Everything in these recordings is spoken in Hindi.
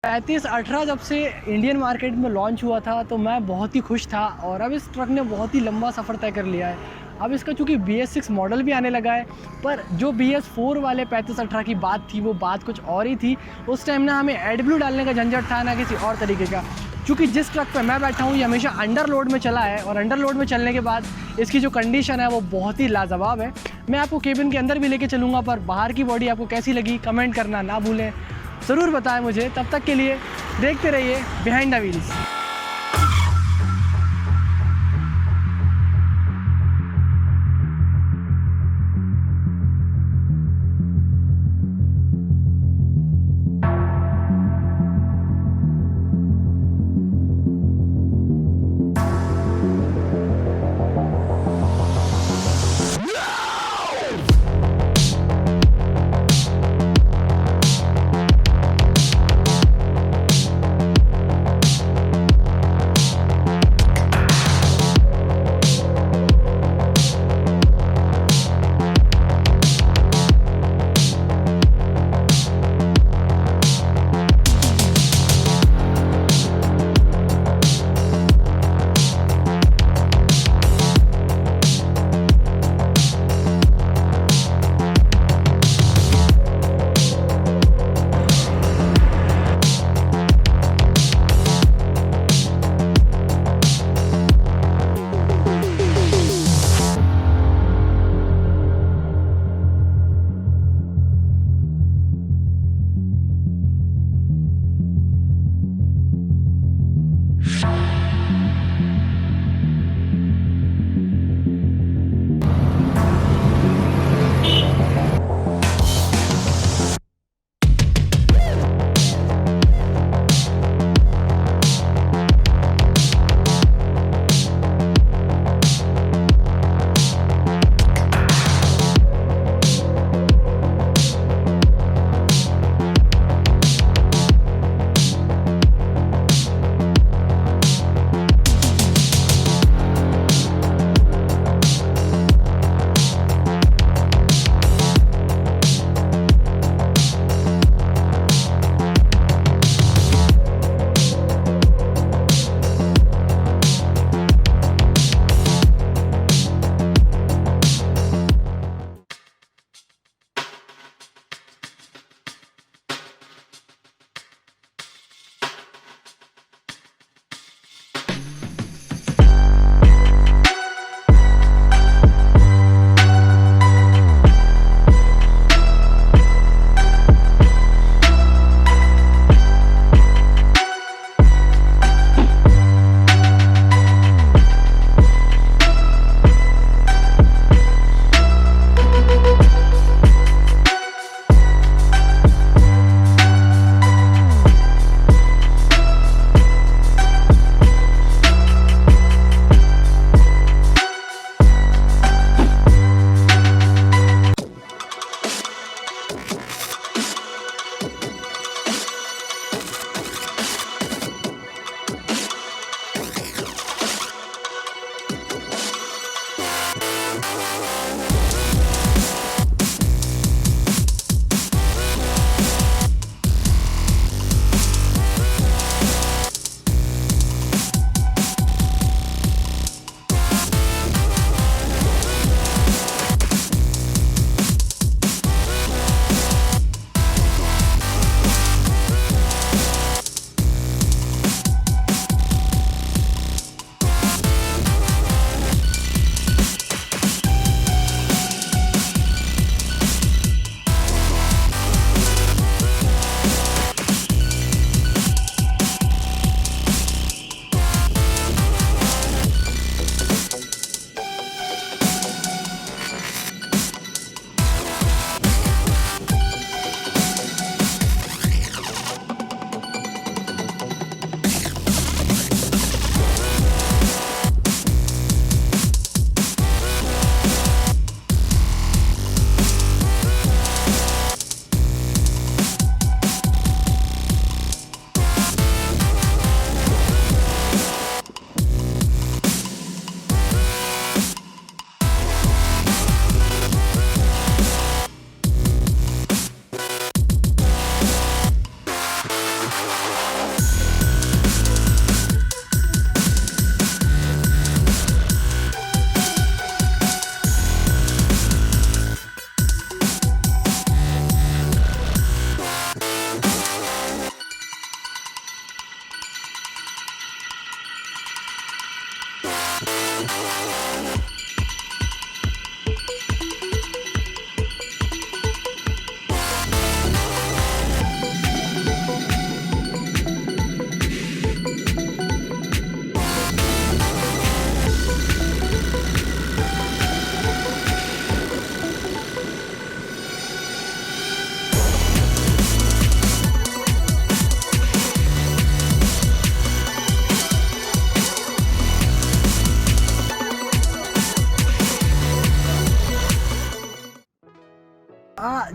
3518 जब से इंडियन मार्केट में लॉन्च हुआ था तो मैं बहुत ही खुश था और अब इस ट्रक ने बहुत ही लंबा सफ़र तय कर लिया है। अब इसका चूँकि BS6 मॉडल भी आने लगा है, पर जो BS4 वाले 3518 की बात थी वो बात कुछ और ही थी। उस टाइम ना हमें एडब्ल्यू डालने का झंझट था, ना किसी और तरीके का। चूँकि जिस ट्रक पे मैं बैठा हूँ ये हमेशा अंडर लोड में चला है और अंडर लोड में चलने के बाद इसकी जो कंडीशन है वो बहुत ही लाजवाब है। मैं आपको केबिन के अंदर भी लेके चलूँगा, पर बाहर की बॉडी आपको कैसी लगी कमेंट करना ना भूलें, ज़रूर बताएं मुझे। तब तक के लिए देखते रहिए बिहाइंड द व्हील्स।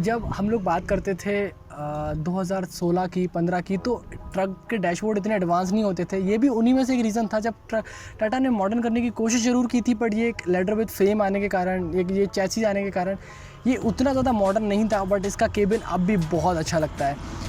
जब हम लोग बात करते थे 2016 की 15 की, तो ट्रक के डैशबोर्ड इतने एडवांस नहीं होते थे। ये भी उन्हीं में से एक रीज़न था जब टाटा ने मॉडर्न करने की कोशिश ज़रूर की थी, बट ये एक लेदर विद फ्रेम आने के कारण, ये चैसिस आने के कारण ये उतना ज़्यादा मॉडर्न नहीं था। बट इसका केबिन अब भी बहुत अच्छा लगता है।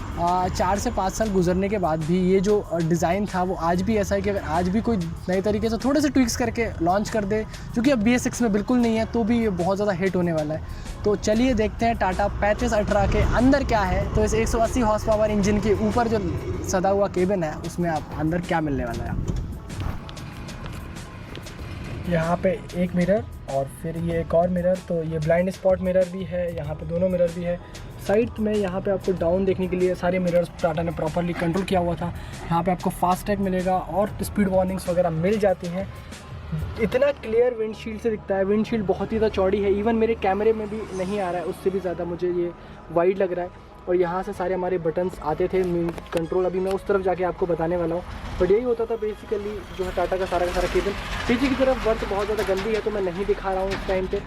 4 से 5 साल गुजरने के बाद भी ये जो डिज़ाइन था वो आज भी ऐसा है कि अगर आज भी कोई नए तरीके से थोड़े से ट्विक्स करके लॉन्च कर दे, जो कि अब BS6 में बिल्कुल नहीं है, तो भी ये बहुत ज़्यादा हिट होने वाला है। तो चलिए देखते हैं टाटा 3518 के अंदर क्या है। तो इस 180 हॉर्स पावर इंजन के ऊपर जो सदा हुआ केबिन है उसमें आप अंदर क्या मिलने वाला है। यहाँ पे एक मिरर और फिर ये एक और मिरर, तो ये ब्लाइंड स्पॉट मिरर भी है, यहाँ पे दोनों मिरर भी है। साइड में यहाँ पे आपको डाउन देखने के लिए सारे मिरर्स टाटा ने प्रॉपरली कंट्रोल किया हुआ था। यहाँ पे आपको फास्ट टैग मिलेगा और स्पीड वार्निंग्स वगैरह मिल जाती हैं। इतना क्लियर विंडशील्ड से दिखता है, विंडशील्ड बहुत ही ज़्यादा चौड़ी है, इवन मेरे कैमरे में भी नहीं आ रहा है, उससे भी ज़्यादा मुझे ये वाइड लग रहा है। और यहाँ से सारे हमारे बटन्स आते थे कंट्रोल, अभी मैं उस तरफ जाके आपको बताने वाला हूँ। बट यही होता था बेसिकली जो है टाटा का सारा केबिन। पीछे की तरफ वर्थ बहुत ज़्यादा गंदी है तो मैं नहीं दिखा रहा हूँ इस टाइम पे,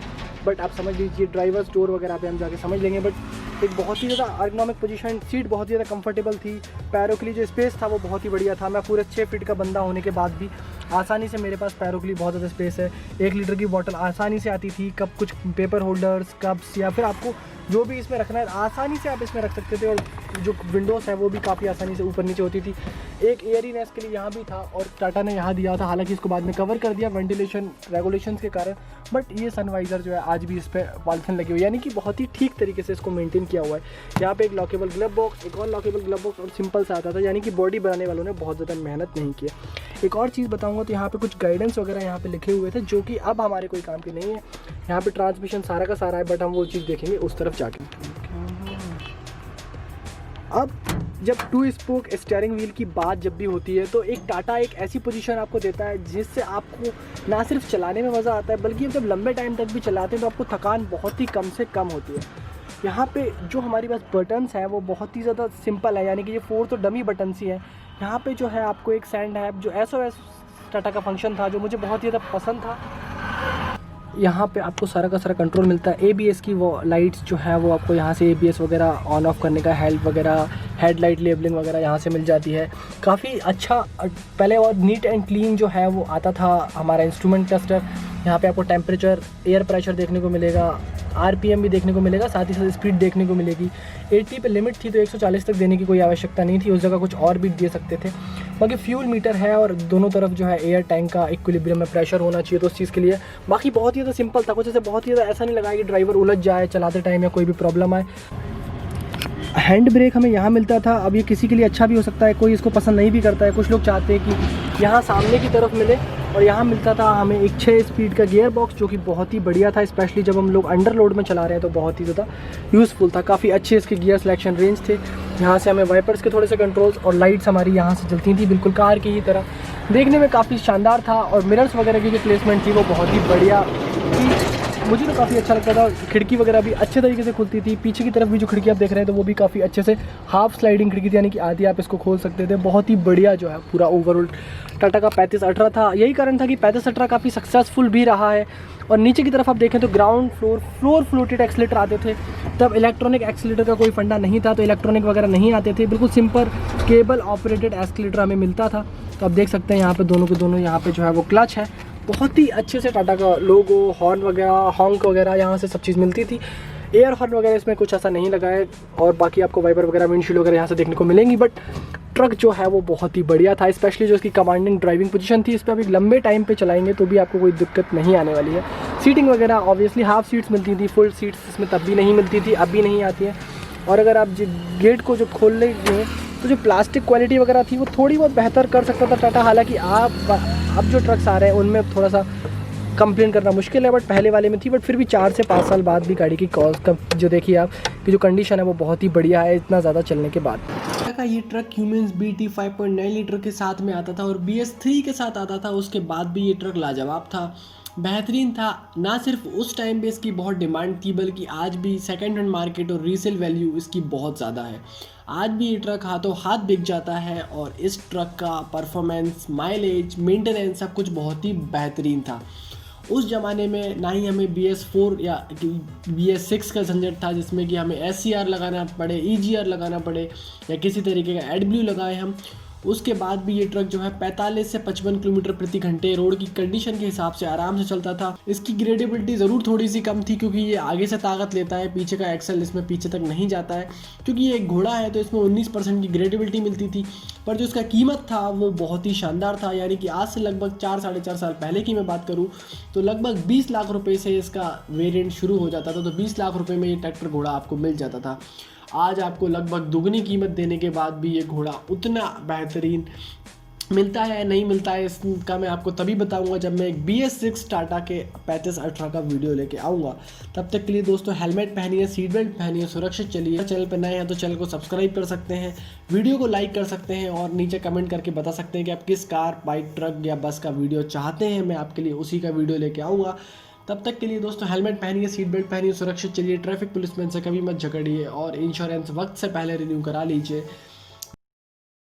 बट आप समझ लीजिए ड्राइवर्स डोर वगैरह पे हम जाके समझ लेंगे। बट एक बहुत ही ज़्यादा अर्गोनॉमिक पोजीशन, सीट बहुत ही ज़्यादा कंफर्टेबल थी, पैरों के लिए जो स्पेस था वो बहुत ही बढ़िया था। मैं पूरे 6 फीट का बंदा होने के बाद भी आसानी से मेरे पास पैरों के लिए बहुत ज़्यादा स्पेस है। 1 लीटर की बोतल आसानी से आती थी, कप, कुछ पेपर होल्डर्स, कप्स या फिर आपको जो भी इसमें रखना है आसानी से आप इसमें रख सकते थे। और जो विंडोज़ है वो भी काफ़ी आसानी से ऊपर नीचे होती थी। एक एयरीनेस के लिए यहाँ भी था और टाटा ने यहाँ दिया था, हालांकि इसको बाद में कवर कर दिया वेंटिलेशन रेगुलेशंस के कारण। बट ये सनवाइज़र जो है आज भी इस पर पॉलिथीन लगी हुई है, यानी कि बहुत ही ठीक तरीके से इसको मेंटेन किया हुआ है। यहाँ पे एक लॉकेबल ग्लव बॉक्स, एक और लॉकेबल ग्लव बॉक्स और सिंपल सा आता था, यानी कि बॉडी बनाने वालों ने बहुत ज़्यादा मेहनत नहीं की। एक और चीज़ बताऊँगा तो यहाँ पे कुछ गाइडेंस वगैरह यहाँ पे लिखे हुए थे जो कि अब हमारे कोई काम की नहीं है। यहाँ पे ट्रांसमिशन सारा का सारा है, बट हम वो चीज़ देखेंगे उस तरफ जाके। अब जब 2 स्पोक स्टीयरिंग व्हील की बात जब भी होती है तो एक टाटा एक ऐसी पोजीशन आपको देता है जिससे आपको ना सिर्फ चलाने में मज़ा आता है, बल्कि जब लंबे टाइम तक भी चलाते हैं तो आपको थकान बहुत ही कम से कम होती है। यहाँ पे जो हमारे पास बटन्स हैं वो बहुत ही ज़्यादा सिंपल है, यानी कि ये 4 तो डमी बटन्स ही हैं। यहाँ पे जो है आपको एक सैंड है, जो SOS टाटा का फंक्शन था जो मुझे बहुत ही ज़्यादा पसंद था। यहाँ पे आपको सारा का सारा कंट्रोल मिलता है। ABS की वो लाइट्स जो है वो आपको यहाँ से ABS वगैरह ऑन ऑफ करने का हेल्प वगैरह, हेडलाइट लेबलिंग वगैरह यहाँ से मिल जाती है। काफ़ी अच्छा पहले और नीट एंड क्लीन जो है वो आता था हमारा इंस्ट्रूमेंट क्लस्टर। यहाँ पे आपको टेम्परेचर, एयर प्रेशर देखने को मिलेगा, RPM भी देखने को मिलेगा, साथ ही साथ स्पीड देखने को मिलेगी। 80 पे लिमिट थी तो 140 तक देने की कोई आवश्यकता नहीं थी, उस जगह कुछ और भी दे सकते थे। बाकी फ्यूल मीटर है और दोनों तरफ जो है एयर टैंक का इक्विलिब्रियम में प्रेशर होना चाहिए तो उस चीज़ के लिए। बाकी बहुत ही ज़्यादा सिंपल था, कुछ ऐसे बहुत ही ज़्यादा ऐसा नहीं लगा कि ड्राइवर उलझ जाए चलाते टाइम या कोई भी प्रॉब्लम आए। हैंड ब्रेक हमें यहाँ मिलता था। अब ये किसी के लिए अच्छा भी हो सकता है, कोई इसको पसंद नहीं भी करता है। कुछ लोग चाहते हैं कि यहाँ सामने की तरफ मिले, और यहाँ मिलता था हमें एक 6 स्पीड का गियर बॉक्स जो कि बहुत ही बढ़िया था, स्पेशली जब हम लोग अंडर लोड में चला रहे हैं तो बहुत ही ज़्यादा यूज़फुल था। काफ़ी अच्छे इसके गियर सिलेक्शन रेंज थे। यहाँ से हमें वाइपर्स के थोड़े से कंट्रोल्स और लाइट्स हमारी यहाँ से जलती थी बिल्कुल कार की ही तरह, देखने में काफ़ी शानदार था। और मिरर्स वगैरह की जो प्लेसमेंट थी वो बहुत ही बढ़िया थी, मुझे तो काफ़ी अच्छा लगता था। खिड़की वगैरह भी अच्छे तरीके से खुलती थी। पीछे की तरफ भी जो खिड़की आप देख रहे हैं तो वो भी काफ़ी अच्छे से हाफ स्लाइडिंग खिड़की थी, यानी कि आधी आप इसको खोल सकते थे। बहुत ही बढ़िया जो है पूरा ओवरऑल टाटा का 3518 था। यही कारण था कि 3518 काफ़ी सक्सेसफुल भी रहा है। और नीचे की तरफ आप देखें तो ग्राउंड फ्लोर फ्लोटेड एक्सीलेटर आते थे। तब इलेक्ट्रॉनिक एक्सीलेटर का कोई फंडा नहीं था, तो इलेक्ट्रॉनिक वगैरह नहीं आते थे, बिल्कुल सिंपल केबल ऑपरेटेड एक्सीलेटर हमें मिलता था। तो आप देख सकते हैं यहाँ पे दोनों के दोनों यहाँ पे जो है वो क्लच है। बहुत ही अच्छे से टाटा का लोगो, हॉर्न वगैरह, हॉन्क वगैरह यहाँ से सब चीज़ मिलती थी। एयर हॉर्न वगैरह इसमें कुछ ऐसा नहीं लगा है, और बाकी आपको वाइपर वगैरह, विंडशील्ड वगैरह यहाँ से देखने को मिलेंगी। बट ट्रक जो है वो बहुत ही बढ़िया था, स्पेशली जो इसकी कमांडिंग ड्राइविंग पोजीशन थी। इस पर आप एक लंबे टाइम पे चलाएंगे तो भी आपको कोई दिक्कत नहीं आने वाली है। सीटिंग वगैरह ऑब्वियसली हाफ सीट्स मिलती थी, फुल सीट्स इसमें तब भी नहीं मिलती थी, अब भी नहीं आती है। और अगर आप गेट को जो खोल लेंगे तो जो प्लास्टिक क्वालिटी वगैरह थी वो थोड़ी बहुत बेहतर कर सकता था टाटा। हालांकि अब जो ट्रक्स आ रहे हैं उनमें थोड़ा सा कंप्लेन करना मुश्किल है, बट पहले वाले में थी। बट फिर भी 4 से 5 साल बाद भी गाड़ी की कॉस्ट जो देखिए आप कि जो कंडीशन है वो बहुत ही बढ़िया है इतना ज़्यादा चलने के बाद। का ये ट्रक क्यूमेंस BT 5.9 लीटर के साथ में आता था और BS3 के साथ आता था। उसके बाद भी ये ट्रक लाजवाब था, बेहतरीन था। ना सिर्फ उस टाइम पे इसकी बहुत डिमांड थी, बल्कि आज भी सेकेंड हैंड मार्केट और रीसेल वैल्यू इसकी बहुत ज़्यादा है। आज भी ये ट्रक हाथों हाथ बिक जाता है और इस ट्रक का परफॉर्मेंस, माइलेज, मेंटेनेंस सब कुछ बहुत ही बेहतरीन था। उस ज़माने में ना ही हमें BS4 या BS6 का झंझट था जिसमें कि हमें SCR लगाना पड़े, EGR लगाना पड़े या किसी तरीके का AdBlue लगाए हम। उसके बाद भी ये ट्रक जो है 45 से 55 किलोमीटर प्रति घंटे रोड की कंडीशन के हिसाब से आराम से चलता था। इसकी ग्रेडेबिलिटी ज़रूर थोड़ी सी कम थी क्योंकि ये आगे से ताकत लेता है, पीछे का एक्सल इसमें पीछे तक नहीं जाता है। क्योंकि ये एक घोड़ा है तो इसमें 19% की ग्रेडेबिलिटी मिलती थी। पर जो इसका कीमत था वो बहुत ही शानदार था, यानी कि आज से लगभग 4-4.5 साल पहले की मैं बात करूँ तो लगभग 20 लाख रुपये से इसका वेरिएंट शुरू हो जाता था। तो 20 लाख रुपये में ये ट्रैक्टर घोड़ा आपको मिल जाता था। आज आपको लगभग दुगनी कीमत देने के बाद भी ये घोड़ा उतना बेहतरीन मिलता है या नहीं मिलता है इसका मैं आपको तभी बताऊंगा जब मैं एक BS6 टाटा के 3518 का वीडियो लेके आऊँगा। तब तक के लिए दोस्तों हेलमेट पहनिए, सीट बेल्ट पहनिए, सुरक्षित चलिए। चैनल पर नए हैं तो चैनल को सब्सक्राइब कर सकते हैं, वीडियो को लाइक कर सकते हैं और नीचे कमेंट करके बता सकते हैं कि आप किस कार, बाइक, ट्रक या बस का वीडियो चाहते हैं। मैं आपके लिए उसी का वीडियो लेके आऊँगा। तब तक के लिए दोस्तों हेलमेट पहनिए, सीट बेल्ट पहनिए, सुरक्षित चलिए, ट्रैफिक पुलिसमैन से कभी मत झगड़िए और इंश्योरेंस वक्त से पहले रिन्यू करा लीजिए।